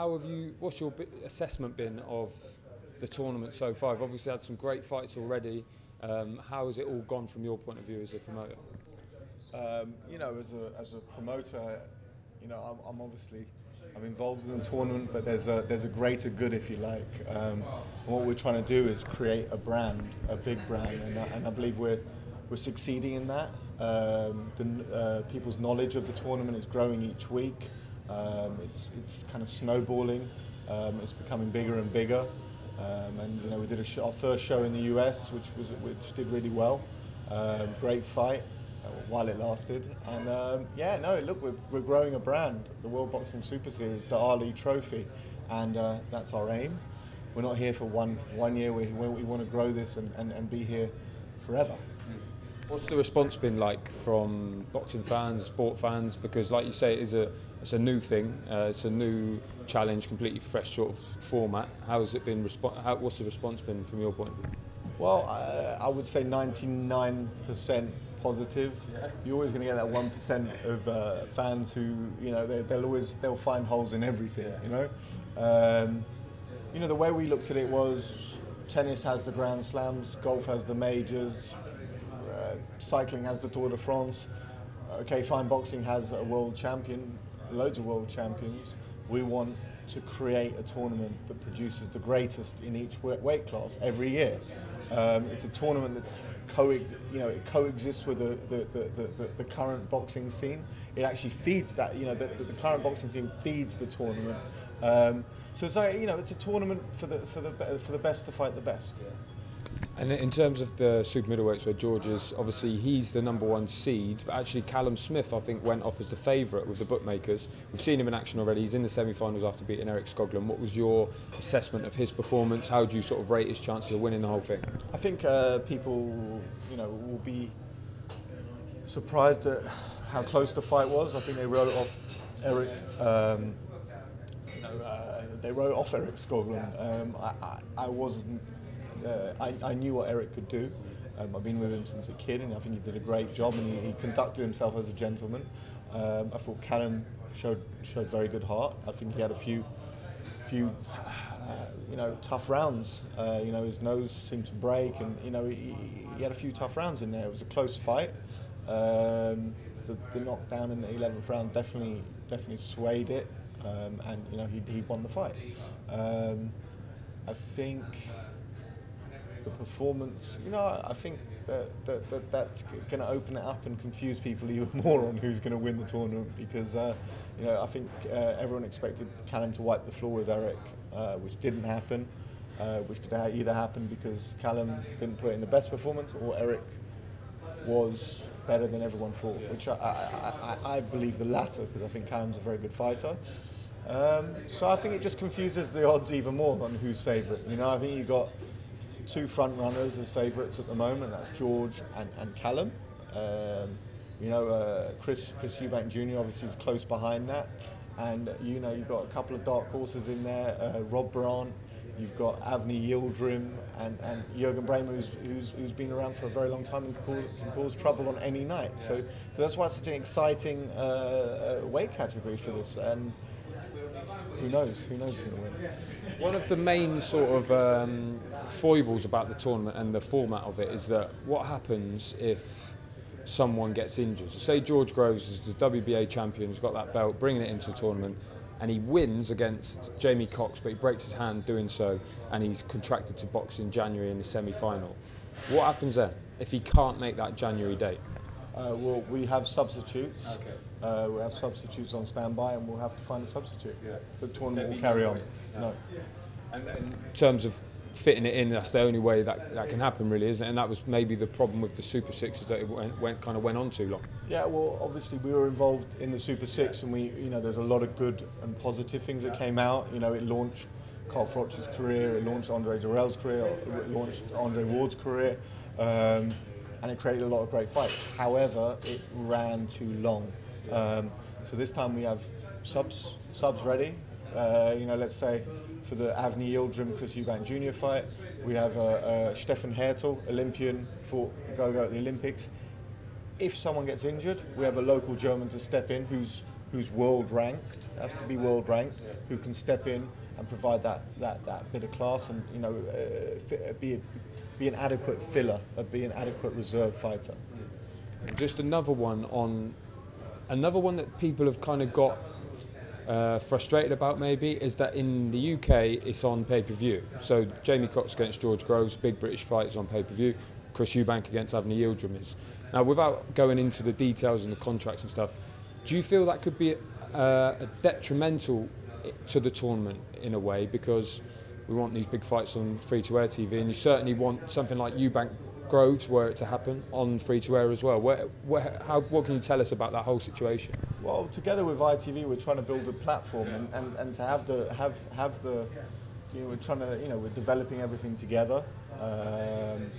What's your assessment been of the tournament so far? You've obviously had some great fights already. How has it all gone from your point of view as a promoter? You know, as a promoter, you know, I'm involved in the tournament, but there's a greater good, if you like. And what we're trying to do is create a brand, a big brand, and I believe we're succeeding in that. People's knowledge of the tournament is growing each week. It's kind of snowballing. It's becoming bigger and bigger. And you know, we did our first show in the US, which did really well. Great fight while it lasted. And yeah, no, look, we're growing a brand, the World Boxing Super Series, the Ali Trophy, and that's our aim. We're not here for one year. We want to grow this and be here forever. What's the response been like from boxing fans, sport fans? Because, like you say, it's a new thing. It's a new challenge, completely fresh sort of format. How has it been? What's the response been from your point of view? Well, I would say 99% positive. Yeah. You're always going to get that 1% of fans who, you know, they'll find holes in everything. Yeah. You know, the way we looked at it was, tennis has the Grand Slams, golf has the majors. Cycling has the Tour de France. Okay, fine, boxing has a world champion, loads of world champions. We want to create a tournament that produces the greatest in each weight class every year. It's a tournament that's it coexists with the current boxing scene. It actually feeds that. You know, the current boxing scene feeds the tournament. So it's like, you know, it's a tournament for the best to fight the best. And in terms of the super middleweights, where George is, obviously he's the #1 seed, but actually Callum Smith, I think, went off as the favourite with the bookmakers. We've seen him in action already. He's in the semi-finals after beating Eric Skoglund. What was your assessment of his performance? How do you sort of rate his chances of winning the whole thing? I think people, you know, will be surprised at how close the fight was. I think they wrote off Eric. They wrote off Eric Skoglund. I wasn't. I knew what Eric could do. I've been with him since a kid, and I think he did a great job, and he conducted himself as a gentleman. I thought Callum showed very good heart. I think he had a few you know, tough rounds. You know, his nose seemed to break, and you know, he had a few tough rounds in there. It was a close fight. The knockdown in the 11th round definitely swayed it, and you know, he won the fight. I think the performance, you know, I think that's going to open it up and confuse people even more on who's going to win the tournament, because you know, I think everyone expected Callum to wipe the floor with Eric, which didn't happen, which could either happen because Callum didn't put in the best performance, or Eric was better than everyone thought, which I believe the latter, because I think Callum's a very good fighter. So I think it just confuses the odds even more on who's favourite. You know, I think you've got two front runners as favourites at the moment. That's George and Callum. You know, Chris EUBANK Jr. obviously is close behind that, and you know, you've got a couple of dark horses in there. Rob Brandt, you've got Avni Yildirim, and Jürgen Bremer, who's been around for a very long time and can cause trouble on any night. So that's why it's such an exciting weight category for this. And who knows who's going to win. One of the main sort of foibles about the tournament and the format of it is that what happens if someone gets injured. So say George Groves is the WBA champion, who's got that belt, bringing it into a tournament, and he wins against Jamie Cox, but he breaks his hand doing so, and he's contracted to box in January in the semi-final. What happens then if he can't make that January date? Well, we have substitutes. Okay. We have substitutes on standby, and we'll have to find a substitute. Yeah. The tournament will carry on. No. And in terms of fitting it in, that's the only way that can happen, really, isn't it? And that was maybe the problem with the Super Six, is that it went on too long. Yeah, well, obviously we were involved in the Super Six, and there's a lot of good and positive things that came out. You know, it launched Carl Froch's career, it launched Andre Durrell's career, it launched Andre Ward's career, and it created a lot of great fights. However, it ran too long. So this time we have subs ready. You know, let's say for the Avni Yildirim Chris EUBANK Jr. fight, we have Stefan Hertel, Olympian, fought go at the Olympics. If someone gets injured, we have a local German to step in who's who's world ranked, has to be world ranked, who can step in and provide that bit of class, and be an adequate filler, be an adequate reserve fighter. Just another one that people have kind of got frustrated about maybe is that in the UK it's on pay-per-view. So Jamie Cox against George Groves, big British fight, is on pay-per-view. Chris Eubank against Avni Yildirim is. Now, without going into the details and the contracts and stuff, do you feel that could be a detrimental to the tournament in a way, because we want these big fights on free-to-air TV, and you certainly want something like EUBANK Groves, were it to happen, on free-to-air as well? What can you tell us about that whole situation? Well, together with ITV, we're trying to build a platform, and to have the we're trying to, we're developing everything together, and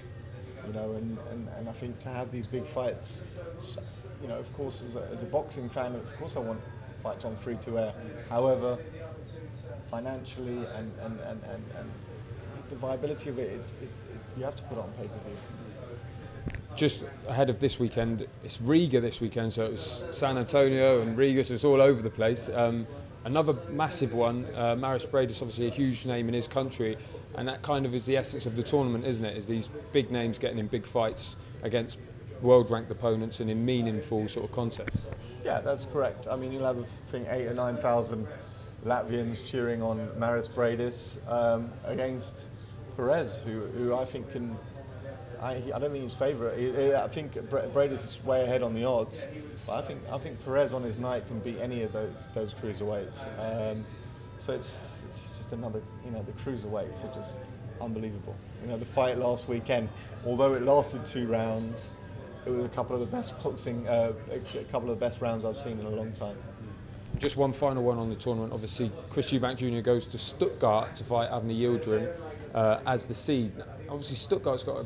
I think to have these big fights, of course, as a boxing fan, of course I want fights on free-to-air. However, financially and the viability of it, you have to put it on pay-per-view. Just ahead of this weekend, it's Riga this weekend, so it was San Antonio and Riga, so it's all over the place. Another massive one, Maris Bradis, obviously a huge name in his country, and that kind of is the essence of the tournament, isn't it? Is these big names getting in big fights against world-ranked opponents and in meaningful sort of contests. Yeah, that's correct. I mean, you'll have, I think, 8,000 or 9,000 Latvians cheering on Maris Bradis against Perez, who I think can. I don't think he's favourite. I think Bradis is way ahead on the odds, but I think Perez on his night can beat any of those cruiserweights. So it's just another, the cruiserweights are just unbelievable. The fight last weekend, although it lasted 2 rounds, it was a couple of the best boxing, a couple of the best rounds I've seen in a long time. Just one final one on the tournament. Obviously, Chris Eubank Jr. goes to Stuttgart to fight Avni Yildirim as the seed. Obviously, Stuttgart's got a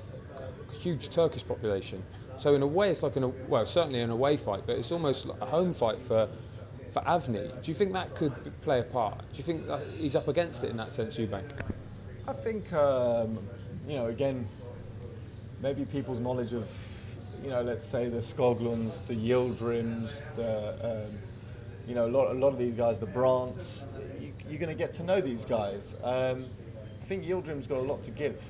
huge Turkish population, so in a way it's like certainly an away fight, but it's almost like a home fight for Avni. Do you think that could play a part? Do you think that he's up against it in that sense, Eubank? I think again, maybe people's knowledge of let's say the Skoglunds, the Yildrims, a lot of these guys, the Brants, you're going to get to know these guys. I think Yildirim's got a lot to give,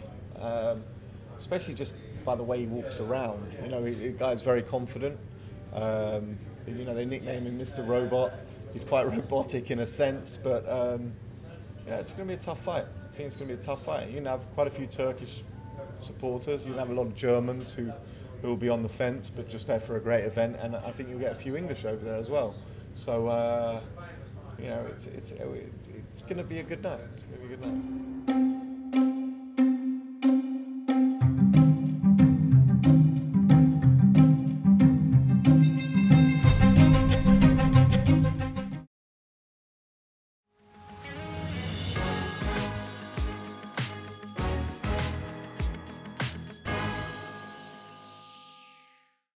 especially just by the way he walks around. The guy's very confident. They nickname him Mr. Robot. He's quite robotic in a sense, but it's going to be a tough fight. I think it's going to be a tough fight. You're going to have quite a few Turkish supporters. You're going to have a lot of Germans who will be on the fence, but just there for a great event. And I think you'll get a few English over there as well. So, it's going to be a good night. It's going to be a good night.